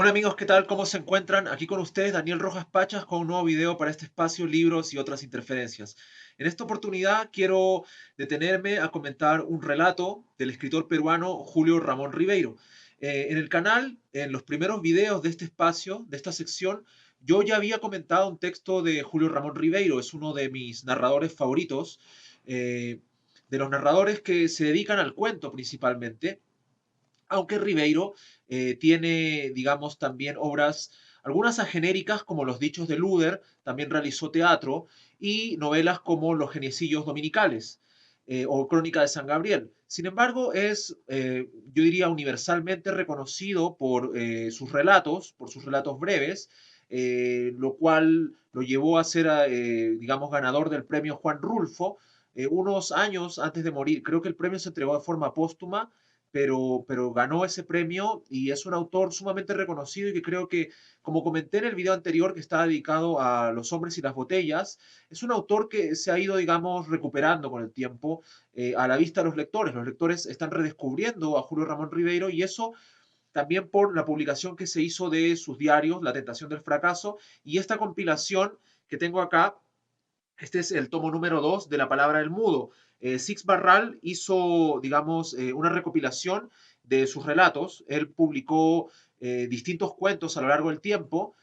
Hola amigos, ¿qué tal? ¿Cómo se encuentran? Aquí con ustedes Daniel Rojas Pachas con un nuevo video para este espacio Libros y otras interferencias. En esta oportunidad quiero detenerme a comentar un relato del escritor peruano Julio Ramón Ribeiro. En el canal, en los primeros videos de este espacio, de esta sección, yo ya había comentado un texto de Julio Ramón Ribeiro, es uno de mis narradores favoritos, de los narradores que se dedican al cuento principalmente, aunque Ribeiro tiene, digamos, también obras, algunas agenéricas como Los Dichos de Luder, también realizó teatro, y novelas como Los Geniecillos Dominicales o Crónica de San Gabriel. Sin embargo, es, yo diría, universalmente reconocido por sus relatos breves, lo cual lo llevó a ser, digamos, ganador del premio Juan Rulfo unos años antes de morir. Creo que el premio se entregó de forma póstuma, pero ganó ese premio y es un autor sumamente reconocido y que creo que, como comenté en el video anterior que está dedicado a los hombres y las botellas, es un autor que se ha ido, digamos, recuperando con el tiempo a la vista de los lectores. Los lectores están redescubriendo a Julio Ramón Ribeiro y eso también por la publicación que se hizo de sus diarios, La Tentación del Fracaso, y esta compilación que tengo acá. Este es el tomo número 2 de La Palabra del Mudo. Six Barral hizo, digamos, una recopilación de sus relatos. Él publicó distintos cuentos a lo largo del tiempo,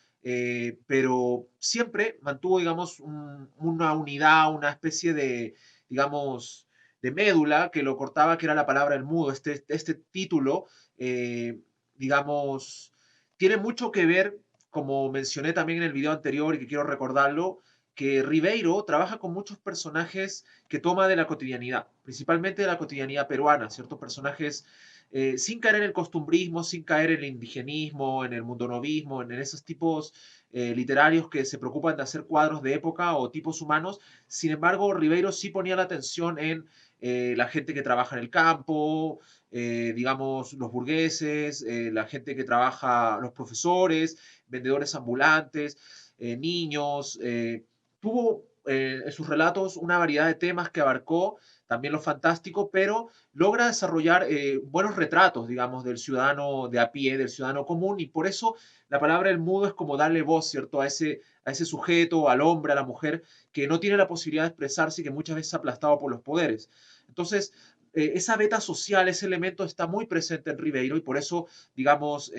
pero siempre mantuvo, digamos, una unidad, una especie de, digamos, de médula que lo cortaba, que era La Palabra del Mudo. Este título, eh, digamos, tiene mucho que ver, como mencioné también en el video anterior y que quiero recordarlo, que Ribeiro trabaja con muchos personajes que toma de la cotidianidad, principalmente de la cotidianidad peruana, ciertos personajes sin caer en el costumbrismo, sin caer en el indigenismo, en el mundonovismo, en esos tipos literarios que se preocupan de hacer cuadros de época o tipos humanos. Sin embargo, Ribeiro sí ponía la atención en la gente que trabaja en el campo, digamos, los burgueses, la gente que trabaja, los profesores, vendedores ambulantes, niños, tuvo en sus relatos una variedad de temas que abarcó, también lo fantástico, pero logra desarrollar buenos retratos, digamos, del ciudadano de a pie, del ciudadano común, y por eso la palabra el mudo es como darle voz, ¿cierto?, a ese sujeto, al hombre, a la mujer, que no tiene la posibilidad de expresarse y que muchas veces es aplastado por los poderes. Entonces, esa beta social, ese elemento está muy presente en Ribeiro y por eso, digamos,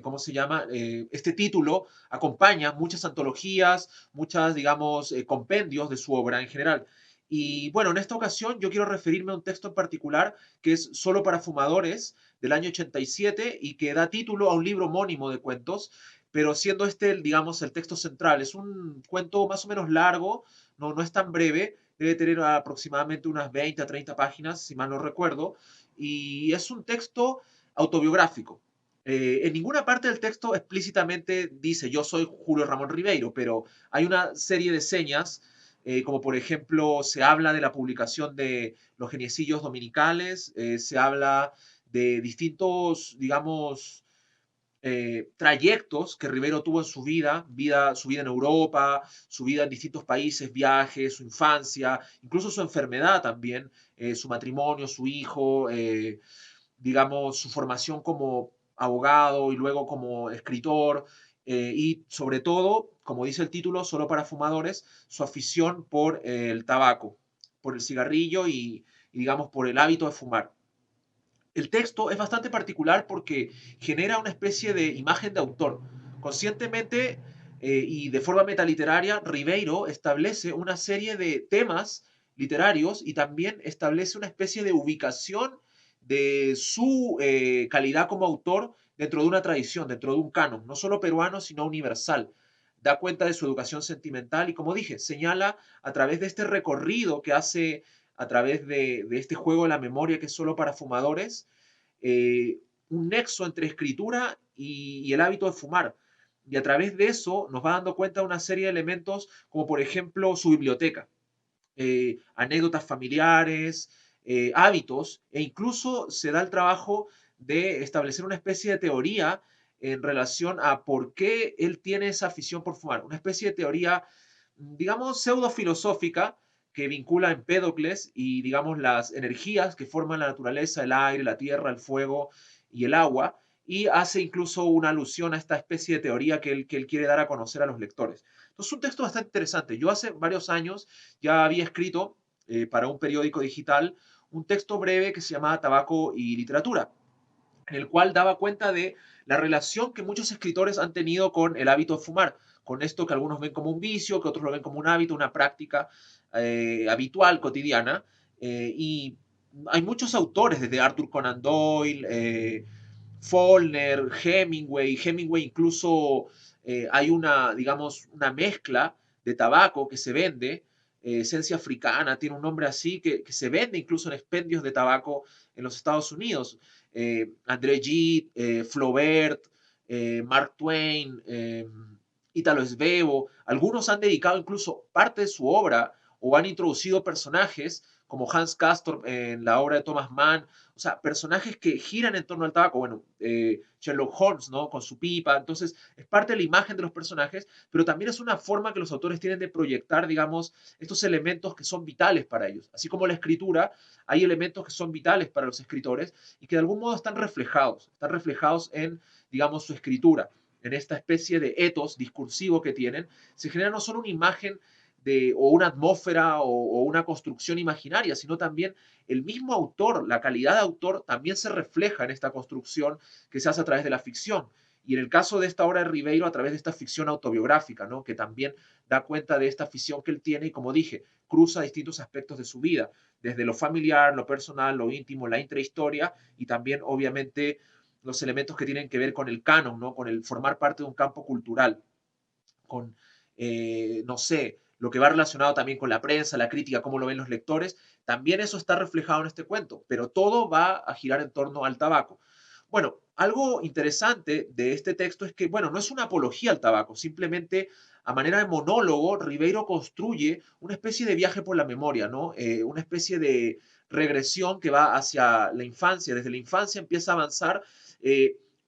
¿cómo se llama? Este título acompaña muchas antologías, muchas, digamos, compendios de su obra en general. Y bueno, en esta ocasión yo quiero referirme a un texto en particular que es Solo para Fumadores, del año 87, y que da título a un libro homónimo de cuentos, pero siendo este, digamos, el texto central. Es un cuento más o menos largo, no es tan breve, debe tener aproximadamente unas 20 a 30 páginas, si mal no recuerdo, y es un texto autobiográfico. En ninguna parte del texto explícitamente dice yo soy Julio Ramón Ribeiro, pero hay una serie de señas, como por ejemplo se habla de la publicación de los geniecillos dominicales, se habla de distintos, digamos, trayectos que Ribeiro tuvo en su vida en Europa, su vida en distintos países, viajes, su infancia, incluso su enfermedad también, su matrimonio, su hijo, digamos, su formación como abogado y luego como escritor, y sobre todo, como dice el título, Solo para Fumadores, su afición por el tabaco, por el cigarrillo y, digamos, por el hábito de fumar. El texto es bastante particular porque genera una especie de imagen de autor. Conscientemente y de forma metaliteraria, Ribeiro establece una serie de temas literarios y también establece una especie de ubicación de su calidad como autor dentro de una tradición, dentro de un canon, no solo peruano, sino universal. Da cuenta de su educación sentimental y, como dije, señala a través de este recorrido que hace a través de este juego de la memoria que es solo para fumadores, un nexo entre escritura y el hábito de fumar. Y a través de eso nos va dando cuenta de una serie de elementos como por ejemplo su biblioteca, anécdotas familiares, hábitos, e incluso se da el trabajo de establecer una especie de teoría en relación a por qué él tiene esa afición por fumar, una especie de teoría, digamos, pseudo-filosófica que vincula a Empédocles y, digamos, las energías que forman la naturaleza, el aire, la tierra, el fuego y el agua, y hace incluso una alusión a esta especie de teoría que él quiere dar a conocer a los lectores. Entonces, es un texto bastante interesante. Yo hace varios años ya había escrito para un periódico digital un texto breve que se llamaba Tabaco y Literatura, en el cual daba cuenta de la relación que muchos escritores han tenido con el hábito de fumar, con esto que algunos ven como un vicio, que otros lo ven como un hábito, una práctica habitual, cotidiana. Y hay muchos autores, desde Arthur Conan Doyle, Faulkner, Hemingway. Hemingway incluso hay una, digamos, una mezcla de tabaco que se vende, esencia africana, tiene un nombre así, que se vende incluso en expendios de tabaco en los Estados Unidos. André Gide, Flaubert, Mark Twain, Italo Svevo, algunos han dedicado incluso parte de su obra o han introducido personajes como Hans Castorp en la obra de Thomas Mann, o sea, personajes que giran en torno al tabaco, bueno, Sherlock Holmes, ¿no? Con su pipa, entonces es parte de la imagen de los personajes, pero también es una forma que los autores tienen de proyectar, digamos, estos elementos que son vitales para ellos. Así como la escritura, hay elementos que son vitales para los escritores y que de algún modo están reflejados en, digamos, su escritura, en esta especie de etos discursivo que tienen. Se genera no solo una imagen o una atmósfera o una construcción imaginaria, sino también el mismo autor, la calidad de autor también se refleja en esta construcción que se hace a través de la ficción. Y en el caso de esta obra de Ribeiro, a través de esta ficción autobiográfica, ¿no? Que también da cuenta de esta afición que él tiene y, como dije, cruza distintos aspectos de su vida, desde lo familiar, lo personal, lo íntimo, la intrahistoria y también, obviamente, los elementos que tienen que ver con el canon, ¿no? Con el formar parte de un campo cultural, con, no sé, lo que va relacionado también con la prensa, la crítica, cómo lo ven los lectores, también eso está reflejado en este cuento, pero todo va a girar en torno al tabaco. Bueno, algo interesante de este texto es que, bueno, no es una apología al tabaco, simplemente a manera de monólogo, Ribeiro construye una especie de viaje por la memoria, ¿no? Una especie de regresión que va hacia la infancia, desde la infancia empieza a avanzar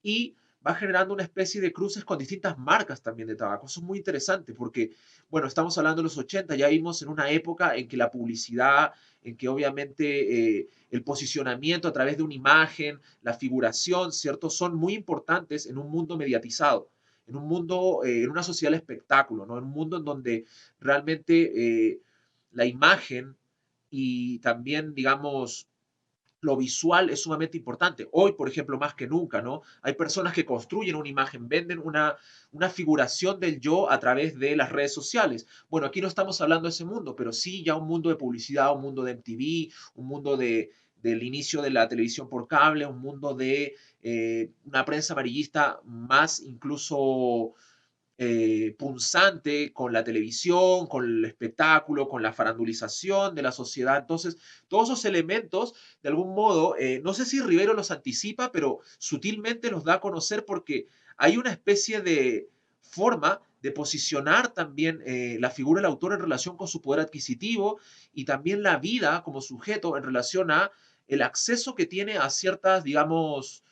y va generando una especie de cruces con distintas marcas también de tabaco. Eso es muy interesante porque, bueno, estamos hablando de los 80, ya vimos en una época en que la publicidad, en que obviamente el posicionamiento a través de una imagen, la figuración, ¿cierto? Son muy importantes en un mundo mediatizado, en un mundo, en una sociedad del espectáculo, ¿no? En un mundo en donde realmente la imagen y también, digamos, lo visual es sumamente importante. Hoy, por ejemplo, más que nunca, ¿no? Hay personas que construyen una imagen, venden una figuración del yo a través de las redes sociales. Bueno, aquí no estamos hablando de ese mundo, pero sí ya un mundo de publicidad, un mundo de MTV, un mundo del inicio de la televisión por cable, un mundo de una prensa amarillista más incluso punzante con la televisión, con el espectáculo, con la farandulización de la sociedad. Entonces, todos esos elementos, de algún modo, no sé si Rivero los anticipa, pero sutilmente los da a conocer porque hay una especie de forma de posicionar también la figura del autor en relación con su poder adquisitivo y también la vida como sujeto en relación a el acceso que tiene a ciertas, digamos,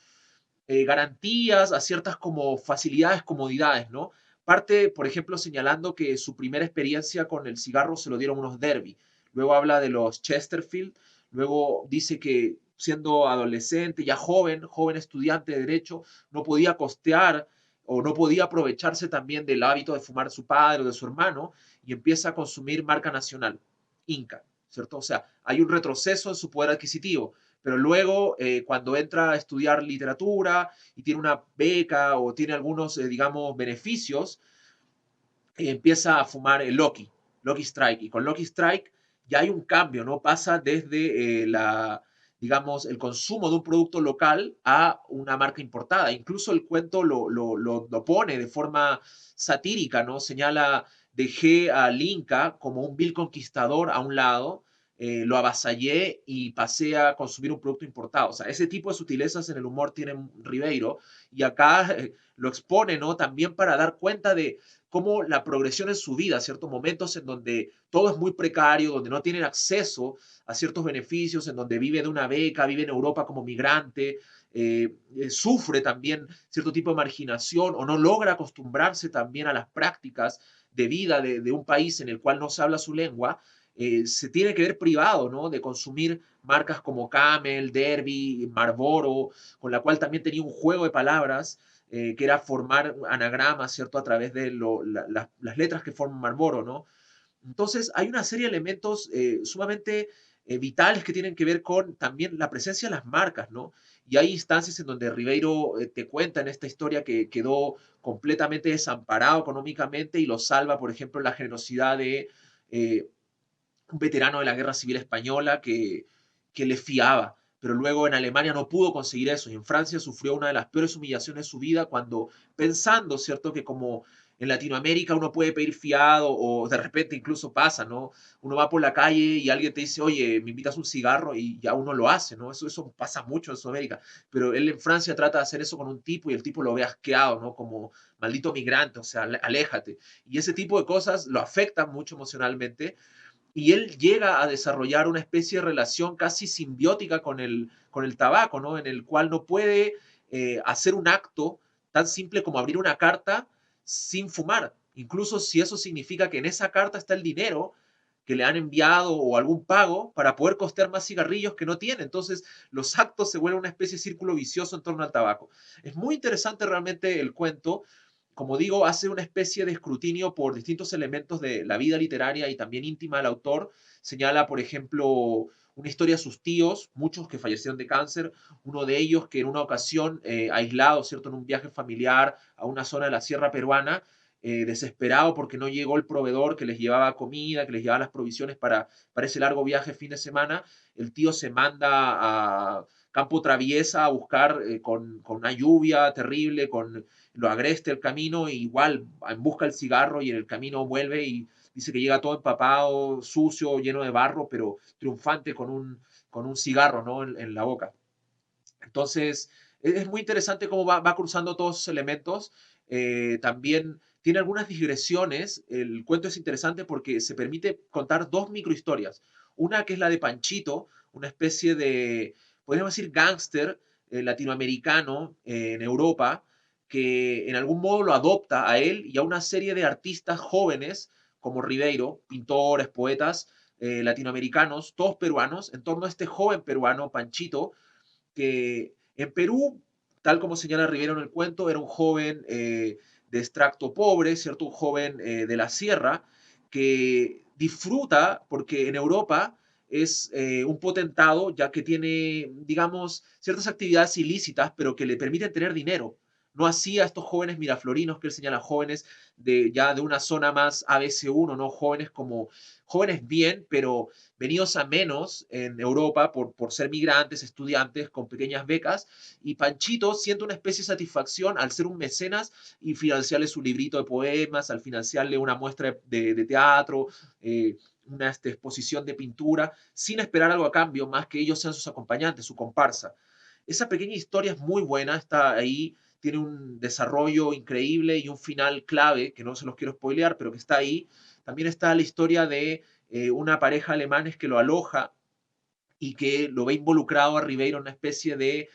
garantías, a ciertas como facilidades, comodidades, ¿no? Parte, por ejemplo, señalando que su primera experiencia con el cigarro se lo dieron unos Derby. Luego habla de los Chesterfield. Luego dice que siendo adolescente, ya joven, joven estudiante de derecho, no podía costear o no podía aprovecharse también del hábito de fumar de su padre o de su hermano y empieza a consumir marca nacional, Inca, ¿cierto? O sea, hay un retroceso en su poder adquisitivo, pero luego cuando entra a estudiar literatura y tiene una beca o tiene algunos, digamos, beneficios, empieza a fumar el Lucky Strike. Y con Lucky Strike ya hay un cambio, ¿no? Pasa desde digamos, el consumo de un producto local a una marca importada. Incluso el cuento lo pone de forma satírica, ¿no? Señala, dejé al Inca como un vil conquistador a un lado, lo avasallé y pasé a consumir un producto importado. O sea, ese tipo de sutilezas en el humor tiene Ribeiro y acá lo expone, ¿no? También para dar cuenta de cómo la progresión en su vida, ciertos momentos en donde todo es muy precario, donde no tienen acceso a ciertos beneficios, en donde vive de una beca, vive en Europa como migrante, sufre también cierto tipo de marginación o no logra acostumbrarse también a las prácticas de vida de un país en el cual no se habla su lengua, se tiene que ver privado, ¿no? De consumir marcas como Camel, Derby, Marlboro, con la cual también tenía un juego de palabras que era formar anagramas, ¿cierto? A través de las letras que forman Marlboro, ¿no? Entonces, hay una serie de elementos sumamente vitales que tienen que ver con también la presencia de las marcas, ¿no? Y hay instancias en donde Ribeiro te cuenta en esta historia que quedó completamente desamparado económicamente y lo salva, por ejemplo, la generosidad de eh, un veterano de la Guerra Civil Española que le fiaba, pero luego en Alemania no pudo conseguir eso y en Francia sufrió una de las peores humillaciones de su vida cuando pensando, ¿cierto? Que como en Latinoamérica uno puede pedir fiado o de repente incluso pasa, ¿no? Uno va por la calle y alguien te dice, oye, me invitas un cigarro y ya uno lo hace, ¿no? Eso pasa mucho en Sudamérica, pero él en Francia trata de hacer eso con un tipo y el tipo lo ve asqueado, ¿no? Como maldito migrante, o sea, aléjate. Y ese tipo de cosas lo afectan mucho emocionalmente y él llega a desarrollar una especie de relación casi simbiótica con el tabaco, ¿no? En el cual no puede hacer un acto tan simple como abrir una carta sin fumar, incluso si eso significa que en esa carta está el dinero que le han enviado o algún pago para poder costear más cigarrillos que no tiene. Entonces, los actos se vuelven una especie de círculo vicioso en torno al tabaco. Es muy interesante realmente el cuento, como digo, hace una especie de escrutinio por distintos elementos de la vida literaria y también íntima del autor. Señala, por ejemplo, una historia de sus tíos, muchos que fallecieron de cáncer, uno de ellos que en una ocasión, aislado, ¿cierto?, en un viaje familiar a una zona de la sierra peruana, desesperado porque no llegó el proveedor que les llevaba comida, que les llevaba las provisiones para ese largo viaje fin de semana, el tío se manda a campo traviesa a buscar con una lluvia terrible, con lo agreste el camino, e igual en busca del cigarro y en el camino vuelve y dice que llega todo empapado, sucio, lleno de barro, pero triunfante con un cigarro, ¿no? En la boca. Entonces, es muy interesante cómo va cruzando todos esos elementos. También tiene algunas digresiones. El cuento es interesante porque se permite contar dos microhistorias. Una que es la de Panchito, una especie de, podríamos decir, gángster latinoamericano en Europa, que en algún modo lo adopta a él y a una serie de artistas jóvenes como Ribeiro, pintores, poetas latinoamericanos, todos peruanos, en torno a este joven peruano, Panchito, que en Perú, tal como señala Rivero en el cuento, era un joven de extracto pobre, ¿cierto? Un joven de la sierra que disfruta, porque en Europa es un potentado, ya que tiene, digamos, ciertas actividades ilícitas, pero que le permiten tener dinero. No así a estos jóvenes miraflorinos que él señala, jóvenes de ya de una zona más ABC1, ¿no? Jóvenes como, jóvenes bien, pero venidos a menos en Europa por ser migrantes, estudiantes con pequeñas becas, y Panchito siente una especie de satisfacción al ser un mecenas y financiarle su librito de poemas, al financiarle una muestra de teatro, una exposición de pintura, sin esperar algo a cambio, más que ellos sean sus acompañantes, su comparsa. Esa pequeña historia es muy buena, está ahí, tiene un desarrollo increíble y un final clave, que no se los quiero spoilear, pero que está ahí. También está la historia de una pareja alemanes que lo aloja y que lo ve involucrado a Ribeiro en una especie de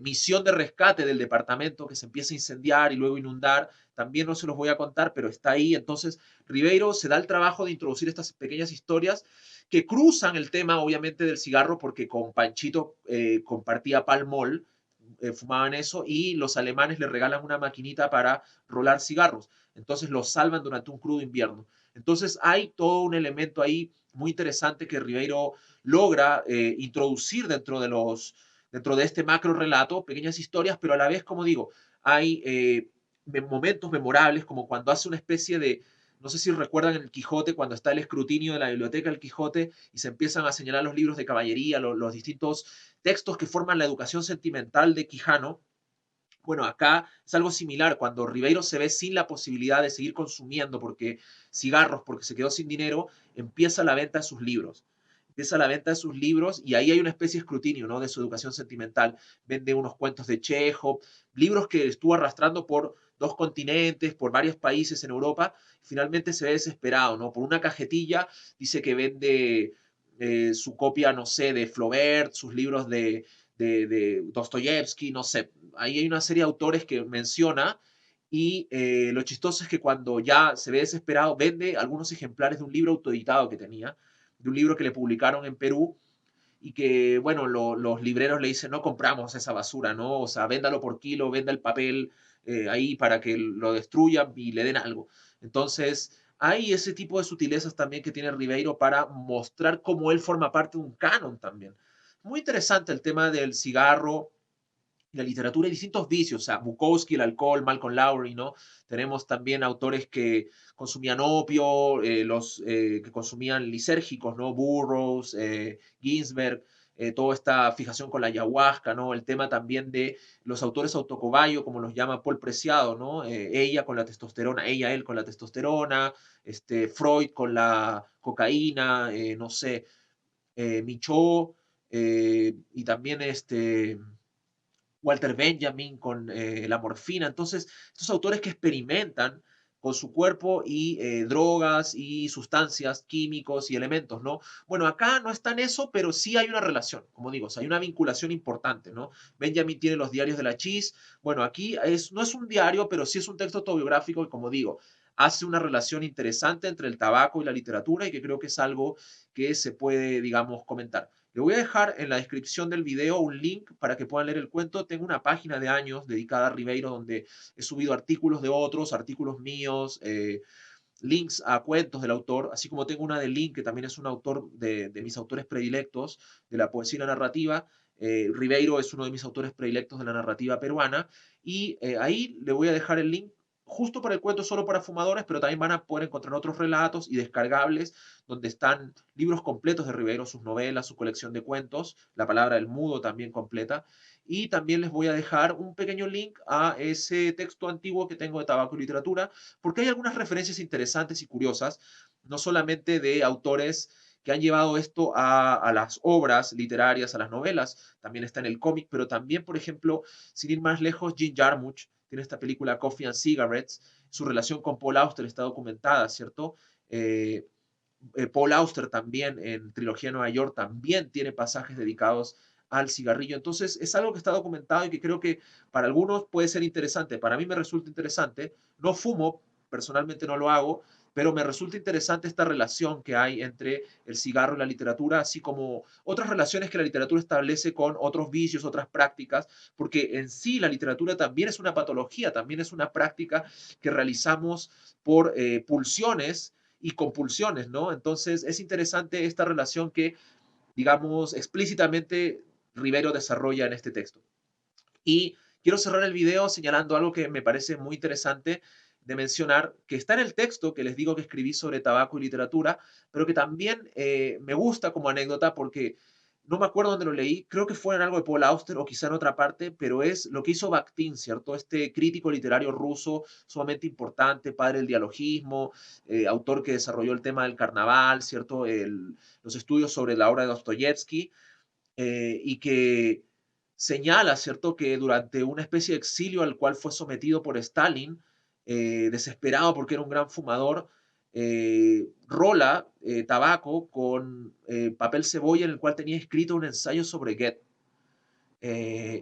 misión de rescate del departamento que se empieza a incendiar y luego inundar. También no se los voy a contar, pero está ahí. Entonces, Ribeiro se da el trabajo de introducir estas pequeñas historias que cruzan el tema, obviamente, del cigarro, porque con Panchito compartía Palmol, fumaban eso, y los alemanes le regalan una maquinita para rolar cigarros. Entonces los salvan durante un crudo invierno. Entonces hay todo un elemento ahí muy interesante que Ribeiro logra introducir dentro de este macro relato, pequeñas historias, pero a la vez, como digo, hay momentos memorables, como cuando hace una especie de, no sé si recuerdan en el Quijote, cuando está el escrutinio de la biblioteca del Quijote y se empiezan a señalar los libros de caballería, los distintos textos que forman la educación sentimental de Quijano. Bueno, acá es algo similar, cuando Ribeiro se ve sin la posibilidad de seguir consumiendo porque cigarros, porque se quedó sin dinero, empieza la venta de sus libros. Empieza la venta de sus libros y ahí hay una especie de escrutinio, ¿no? De su educación sentimental. Vende unos cuentos de Chekhov, libros que estuvo arrastrando por dos continentes, por varios países en Europa. Finalmente se ve desesperado, ¿no? Por una cajetilla dice que vende su copia, no sé, de Flaubert, sus libros de Dostoyevsky, no sé. Ahí hay una serie de autores que menciona Y lo chistoso es que cuando ya se ve desesperado, vende algunos ejemplares de un libro autoeditado que tenía, de un libro que le publicaron en Perú y que, bueno, los libreros le dicen, no compramos esa basura, ¿no? O sea, véndalo por kilo, venda el papel ahí para que lo destruyan y le den algo. Entonces, hay ese tipo de sutilezas también que tiene Ribeiro para mostrar cómo él forma parte de un canon también. Muy interesante el tema del cigarro, la literatura y distintos vicios, o sea, Bukowski, el alcohol, Malcolm Lowry, ¿no? Tenemos también autores que consumían opio, los que consumían lisérgicos, ¿no? Burroughs, Ginsberg, toda esta fijación con la ayahuasca, ¿no? El tema también de los autores autocobayo, como los llama Paul Preciado, ¿no? Ella con la testosterona, él con la testosterona, Freud con la cocaína, no sé, Michaud, y también Walter Benjamin con la morfina. Entonces, estos autores que experimentan con su cuerpo y drogas y sustancias, químicos y elementos, ¿no? Bueno, acá no está en eso, pero sí hay una relación, como digo, o sea, hay una vinculación importante, ¿no? Benjamin tiene los diarios de la Chis. Bueno, aquí no es un diario, pero sí es un texto autobiográfico y, como digo, hace una relación interesante entre el tabaco y la literatura y que creo que es algo que se puede, digamos, comentar. Le voy a dejar en la descripción del video un link para que puedan leer el cuento. Tengo una página de años dedicada a Ribeiro donde he subido artículos de otros, artículos míos, links a cuentos del autor, así como tengo una de Link, que también es un autor de mis autores predilectos de la poesía y la narrativa. Ribeiro es uno de mis autores predilectos de la narrativa peruana. Y ahí le voy a dejar el link justo para el cuento solo para fumadores, pero también van a poder encontrar otros relatos y descargables donde están libros completos de Ribeiro, sus novelas, su colección de cuentos, La palabra del mudo también completa. Y también les voy a dejar un pequeño link a ese texto antiguo que tengo de Tabaco y Literatura, porque hay algunas referencias interesantes y curiosas, no solamente de autores que han llevado esto a las obras literarias, a las novelas, también está en el cómic, pero también, por ejemplo, sin ir más lejos, Jim Jarmusch tiene esta película Coffee and Cigarettes, su relación con Paul Auster está documentada, ¿cierto? Eh, Paul Auster también en Trilogía de Nueva York también tiene pasajes dedicados al cigarrillo. Entonces es algo que está documentado y que creo que para algunos puede ser interesante. Para mí me resulta interesante. No fumo, personalmente no lo hago, pero me resulta interesante esta relación que hay entre el cigarro y la literatura, así como otras relaciones que la literatura establece con otros vicios, otras prácticas, porque en sí la literatura también es una patología, también es una práctica que realizamos por pulsiones y compulsiones, ¿no? Entonces es interesante esta relación que, digamos, explícitamente Rivero desarrolla en este texto. Y quiero cerrar el video señalando algo que me parece muy interesante de mencionar, que está en el texto que les digo que escribí sobre tabaco y literatura, pero que también me gusta como anécdota porque no me acuerdo dónde lo leí, creo que fue en algo de Paul Auster o quizá en otra parte, pero es lo que hizo Bakhtin, ¿cierto? Este crítico literario ruso sumamente importante, padre del dialogismo, autor que desarrolló el tema del carnaval, ¿cierto? Los estudios sobre la obra de Dostoyevsky, y que señala, ¿cierto?, que durante una especie de exilio al cual fue sometido por Stalin, desesperado porque era un gran fumador, rola tabaco con papel cebolla en el cual tenía escrito un ensayo sobre Goethe.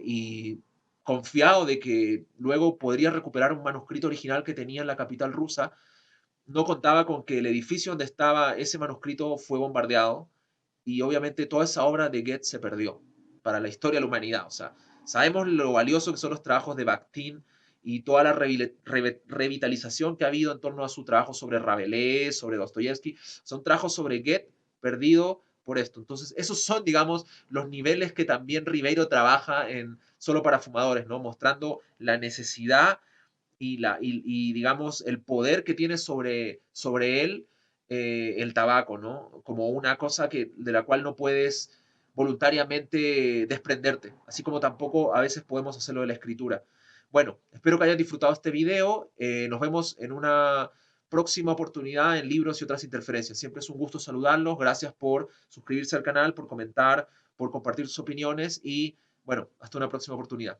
Y confiado de que luego podría recuperar un manuscrito original que tenía en la capital rusa, no contaba con que el edificio donde estaba ese manuscrito fue bombardeado y obviamente toda esa obra de Goethe se perdió para la historia de la humanidad. O sea, sabemos lo valioso que son los trabajos de Bakhtin y toda la revitalización que ha habido en torno a su trabajo sobre Rabelais, sobre Dostoyevsky. Son trabajos sobre Goethe perdido por esto. Entonces, esos son, digamos, los niveles que también Ribeiro trabaja en Solo para Fumadores, ¿no? Mostrando la necesidad y digamos, el poder que tiene sobre él el tabaco, ¿no? Como una cosa de la cual no puedes voluntariamente desprenderte, así como tampoco a veces podemos hacerlo de la escritura. Bueno, espero que hayan disfrutado este video. Nos vemos en una próxima oportunidad en Libros y otras interferencias. Siempre es un gusto saludarlos. Gracias por suscribirse al canal, por comentar, por compartir sus opiniones y bueno, hasta una próxima oportunidad.